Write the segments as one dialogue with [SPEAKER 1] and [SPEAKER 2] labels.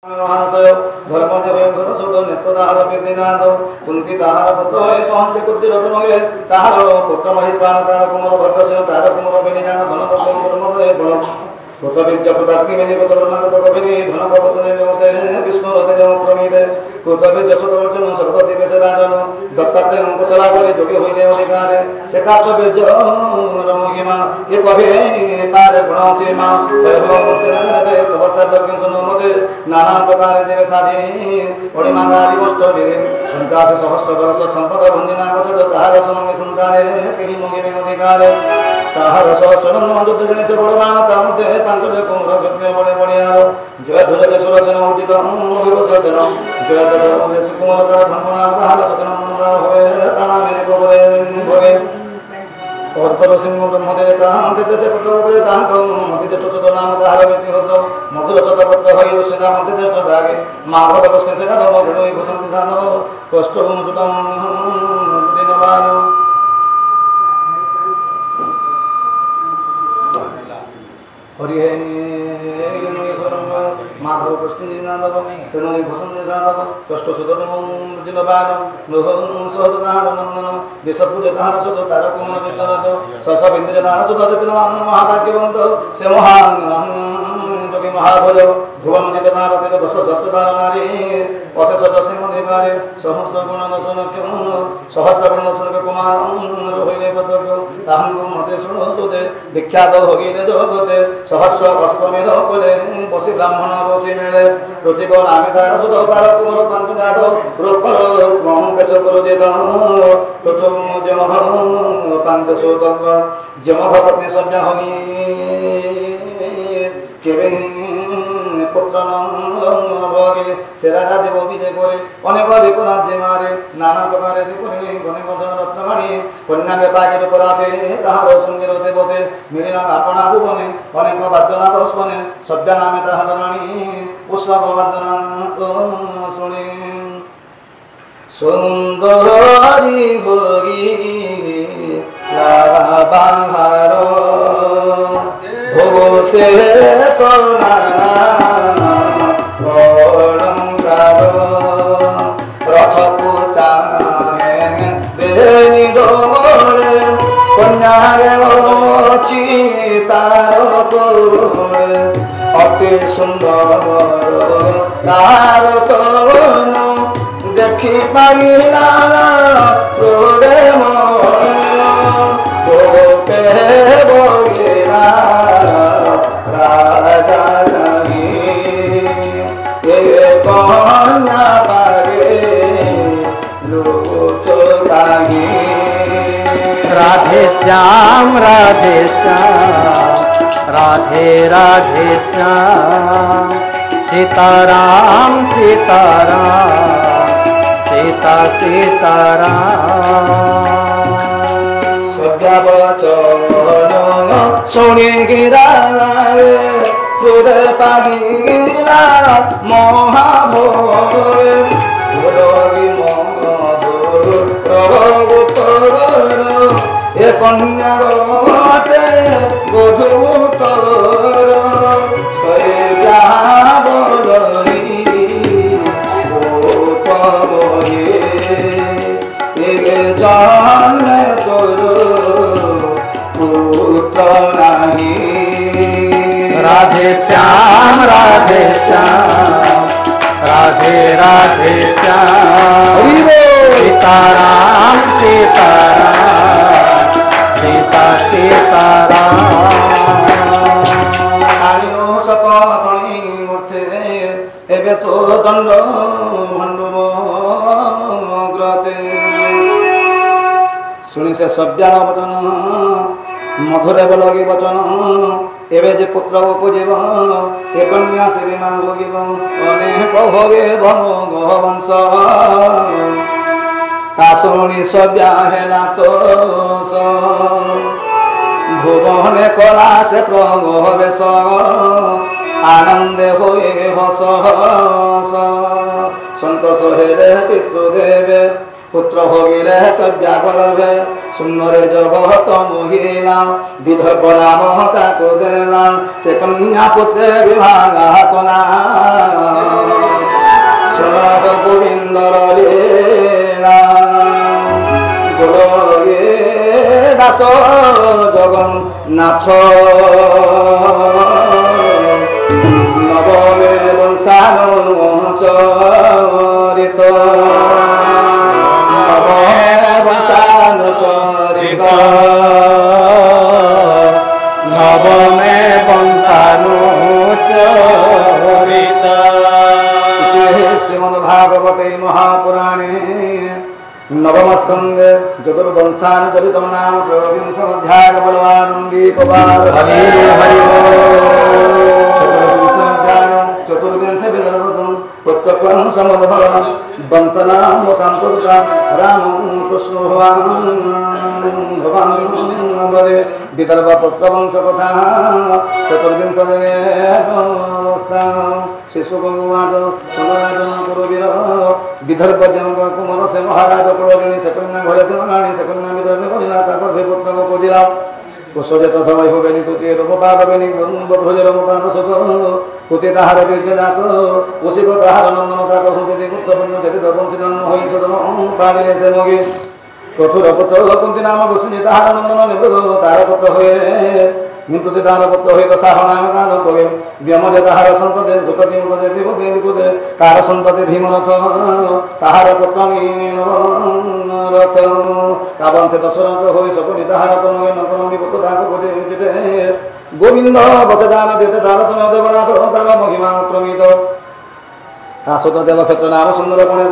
[SPEAKER 1] महाशय धर्मदेव सुद नेत्र ताहार बेदिनाथ कुंती ताहार पुत्र सहंज कुद्दि रत्नगे ताहार पुत्र महिष्पान तार कुमार भद्रसेन तार कुमार बेनिनाथ धन कुमार मरे बल पुत्र विद्या पुत्राग्नि बेनि पुत्र ब्रह्मांड बेनि धन पुत्र देवते विष्णु रते प्रमीते पुत्र विद्या सुदर्शन सरस्वती बेसे राजन दत्तात्रेय अंक सेवा करे जोगी होइले अधिकारे से कात विद्य महिमा के कहे पारे गुण सीमा वैभव तेरे तपस्या यज्ञ सुनो मते नाना प्रकार देव साधिनी ओडी मांगारी अष्टविरे 50 सहस्र वर्ष संपद भंजना वस ताहार समंग संसारे केहि मोगिने अधिकारे ताहार सहस्र मधुत जने से बड़वान तामते पांच कुमर विद्य बड़े बड़ियारो जय ध्वज सुरसेन उदित सुरसेन जय दत्त कुमर तार धम्मना ताहार सतन मनरा होए ताना मेरे गोरे भोगे और पर सिंह ब्रह्मदेव ताहां तेते से पुत्र बे ताहां को मति जष्ट सुत नाम ताहार व्यक्ति होद्र मधुर शतपत्र हई वश्यता मति जष्ट जागे माघव प्रश्न से नव गुणोई घोषंति सानो कष्ट मुजुतम दिनवानो हरि हे माधव कृष्ण नादव तेणु घोषण साधव कष्ट सुदन दिनवान लोह सहद ताहार नंदन विषपूज ताहार सुद तार कुमन विद्यानत सस बिंदु जनार सुद सकिन महाभाग्यवंत से महान जोगी महाभय भुवन जित तार तेज दश सहस्रतार नारी अशेष दशम अधिकारी सहस्र गुण दशन सहस्र गुण दशन कुमार होइले पदक ताहां मते सुन सुदे विख्यात होगिले जगते सहस्र अश्वमेध कोले बसी ब्राह्मण बसी मेले रुचिक नामी तार सुद तार कुमर पांच जात रूप केश पुरोजित प्रथम जमह पांच सुतंग जमह पत्नी सभ्य हमी केवे पुत्र भगे से राजा देव विजय करे अनेक दीप राज्य मारे नाना प्रकार दीपने अनेक धन रत्नमणि कन्या के पागे रूपरासे ताहार संगे रते बसे मिलिना आपना भुवने अनेक वाद्यनाथ स्पने सभ्य नामे ताहार राणी उत्सव वाद्यनाथ शुणे सुंदरी भोगी लाला बाहार भोग से तो नाना अलंकार रथ को चाहे बेनी डोले कन्या रे तार कोले अति सुंदर तार तोन देखि पाइला प्रोरे मोके बोगिला राजा चाहिए कन्या पागे लोक काहे
[SPEAKER 2] राधे श्याम राधे राधे श्याम सीताराम सीताराम सीता सीताराम
[SPEAKER 1] सभ्या वचन सुनी गिराए हृदय पागिला महाभोगे भोगी मधुर प्रभुतर ए कन्या गोटे बधुतर सैया बदली जान करो पुत्र नहीं
[SPEAKER 2] राधे श्याम राधे श्याम सीताराम सीताराम सीता सीताराम
[SPEAKER 1] आयो सपतणी मूर्ते एबे तो दंड भंडुमग्रते शुणी से सभ्या वचन मधुर लगे वचन एवं जे पुत्र उपजीव ए कन्या से विमान भोगिब अनेक भोगे भोग वंश ता शुणी सभ्या हेला तो भुवने कला से प्रवेश आनंदे होए हस संतोष हेले पितृदेवे पुत्र होगिले सभ्या गर्भे सुंदरे जगत मोहिला विदर्भ नाम ताको देला से कन्या पुत्र विवाह कला সমাগ গোবিন্দর লীলা গোলয়ে দাস জগন্নাথ নবমে বংশানো চরিত নবমে বংশানো চরিত
[SPEAKER 2] নবমে বংশানুচরিত
[SPEAKER 1] শ্রীমদ্ভাগবতে মহাপুরাণে নবম স্কন্ধে চতুর্বংশানুচরিত নাম ত্রয়োবিংশ অধ্যায় বলবানন্দীপবার
[SPEAKER 2] হরি হরি
[SPEAKER 1] চতুর্বিংশ অধ্যায় চতুর্বিংশ বিদর্ভম প্রত্যক্ষং সমদ্ভবম বংশনাম সম্পূর্ণা রাম কৃষ্ণ ভগবান বলে বিদর্ভ প্রত্যবংশ কথা চতুর্বিংশ শিশুকুমার সোনার পুরবীর বিদর্ভ জনক কুমার সে মহারাজ প্রয়োজনী সে কন্যা ঘরে রানী সে কন্যা বিদর্ভে করিলা চাকর ভে পুত্রক পুজিলা কুশলে তথা বৈভবেনি তুতে রূপপাদবেনি ব্রহ্মভোজ রূপপাদ সত পুতে তাহার বীর্যজাত উশিক তাহার নন্দন তাক হুতে গুপ্তপন্ন যেতে বংশীজন্ম হই সদন পালিলে সে মগে প্রথুর পুত্র কুন্তি নাম বসুনি তাহার নন্দন নিবৃত তার পুত্র হয়ে নিপুতে তাহার পুত্র হয়ে দশাহ নামে তার কবে ব্যামজে তাহার সন্ততে ভূতটি মুখে বিভূতি বিপুতে তাহার সন্ততে ভীমরথ তাহার পুত্র রথ কাবংশে দশরথ হয়ে সকলি তাহার নকরঙ্গি পুত্র তাহার পুত্র গোবিন্দ বসে দান যেতে তার দেবনাথ তার মহিমা প্রমিত তাসত দেবক্ষেত্র নাম সুন্দর পণে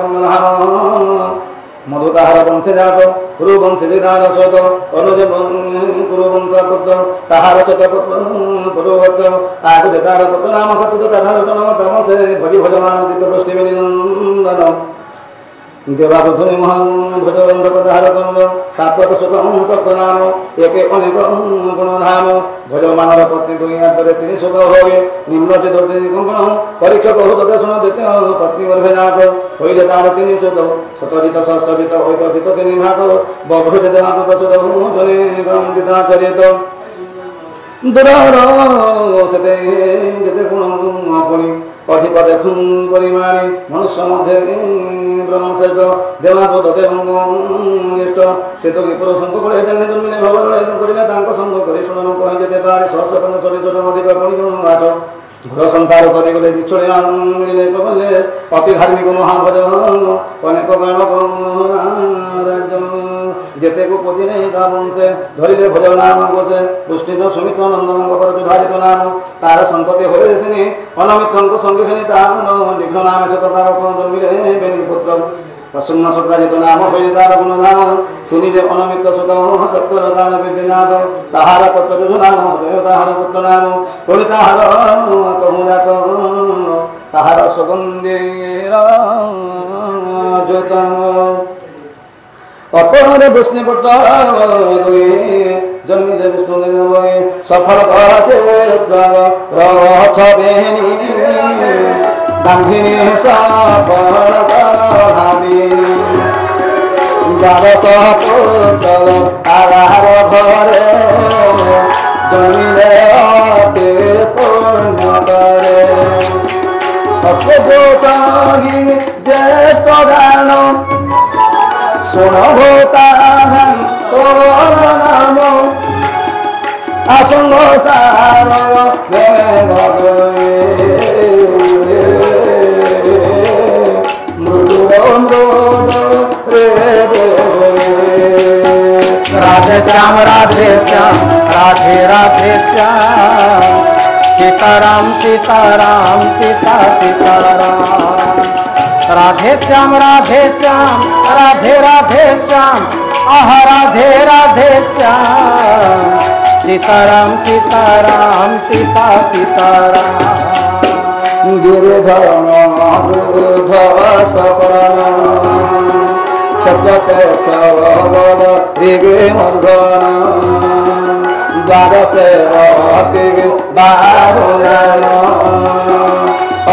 [SPEAKER 1] মধু তাহার বংশে জাত পুরুবংশে বিধান শত অনুজ পুরুবংশ পুত্র তাহার শত পুত্র পুরুভক্ত আগে তার পুত্র নাম সপুত তাহার জন্ম তমসে ভজি ভজমান দিব্য বৃষ্টি নন্দন দেবাবধূনি মহান ভজবন্ধ তাহার তন্দ সাত্বত শতম সপ্তনাম একে অনেক গুণধাম ভজমানর পত্নী দুই আন্তরে তিনি শত হবে নিম্ন চেত তিনি কঙ্কণ পরীক্ষক হতে শোন দ্বিতীয় পত্নী গর্ভে জাত হইলে তার তিনি শত শতজিত ষষ্ঠজিত ঐতজিত তিনি ভাত বভ্রজ দেবাপত শত জনে গণিতা চরিত দূরর সেতে যেতে গুণ পড়ি অধিক দেখুন পরিমাণে মনুষ্য মধ্যে ব্রহ্মশ্রেষ্ঠ দেবাপত দেবঙ্গিষ্ট সে তো পুরো সঙ্গ করে জন্মে জন্মিলে ভবন করিলে তাঙ্ক সঙ্গ করে শুনন কহে যেতে পারে সহস্র পঞ্চল্লিশ ছোট অধিক পরিজন আঠ ঘর সংসার করে গেলে বিচ্ছড়ে মিলে বললে অতি ধার্মিক মহাভজন অনেক রাজ্য যেতে কুপদিনে তা বংশে ধরিলে ভজ নাম বসে পুষ্টিত সুমিত্র নন্দনঙ্গ পরতু ধারিত নাম তার সন্ততি হয়েছেনি অনমিত্রঙ্ক সঙ্গে তার দীঘ্র নামে সে তার জন্মিলে বেনি পুত্র প্রসন্ন সত্রাজিত নাম হয়ে তার গুণ নাম শুনি যে অনমিত্র সুত সত্তর দান বিদ্যনাথ তাহার পত্র নাম হয়ে তাহার পুত্র নাম পড়ি তাহার তহু জাত তাহার সুগন্ধের জ্যোত অপর বিষ্ণুপুত্র জন্মিলে বিষ্ণু সফল রথ বেনি গান্ধিনী সফল ভাবি দ্বাদশ পুত্র তাহার ঘরে জন্মিলে অতি পূর্ণ করে অক্ষগোতাহি জ্যেষ্ঠ দান শোনব তাহার নাম আসঙ্গ সার
[SPEAKER 2] राधे श्याम राधे श्याम राधे राधे श्याम सीताराम सीताराम सीता सीताराम राधे श्याम राधे श्याम राधे राधे श्याम आह राधे राधे श्याम सीताराम सीताराम सीता सीताराम
[SPEAKER 1] गिरिधर स्वकरण क्षत्रपेक्षवद ऋगे मर्धन द्वादशे अति बाहुनन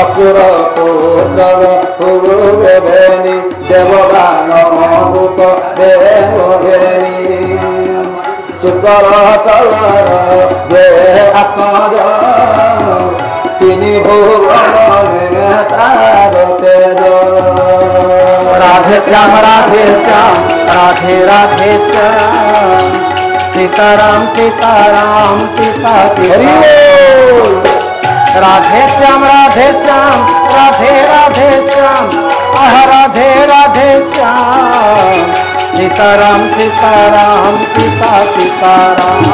[SPEAKER 1] अपुर पुत्र पूर्वेनि देवगान भूप देवघेनि चित्तर कलर जे आत्मज তিনি ভুবনে তার তেজ
[SPEAKER 2] श्याम राधे श्याम राधे राधे श्याम सीताराम सीताराम सीता सीता राधे श्याम राधे श्याम राधे राधे श्याम आह राधे राधे श्याम सीताराम सीताराम सीता सीताराम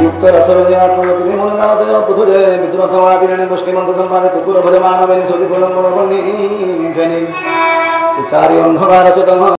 [SPEAKER 1] युक्त रसरजयात्मगतिनि मुनिनाथय पुथुरे विद्रुतवादिने मुष्टिमन्त्र संपादे कुकुर भजमानवेनि सुधिकुलं मनोबलनि खेनि चारि अन्धकार सुतम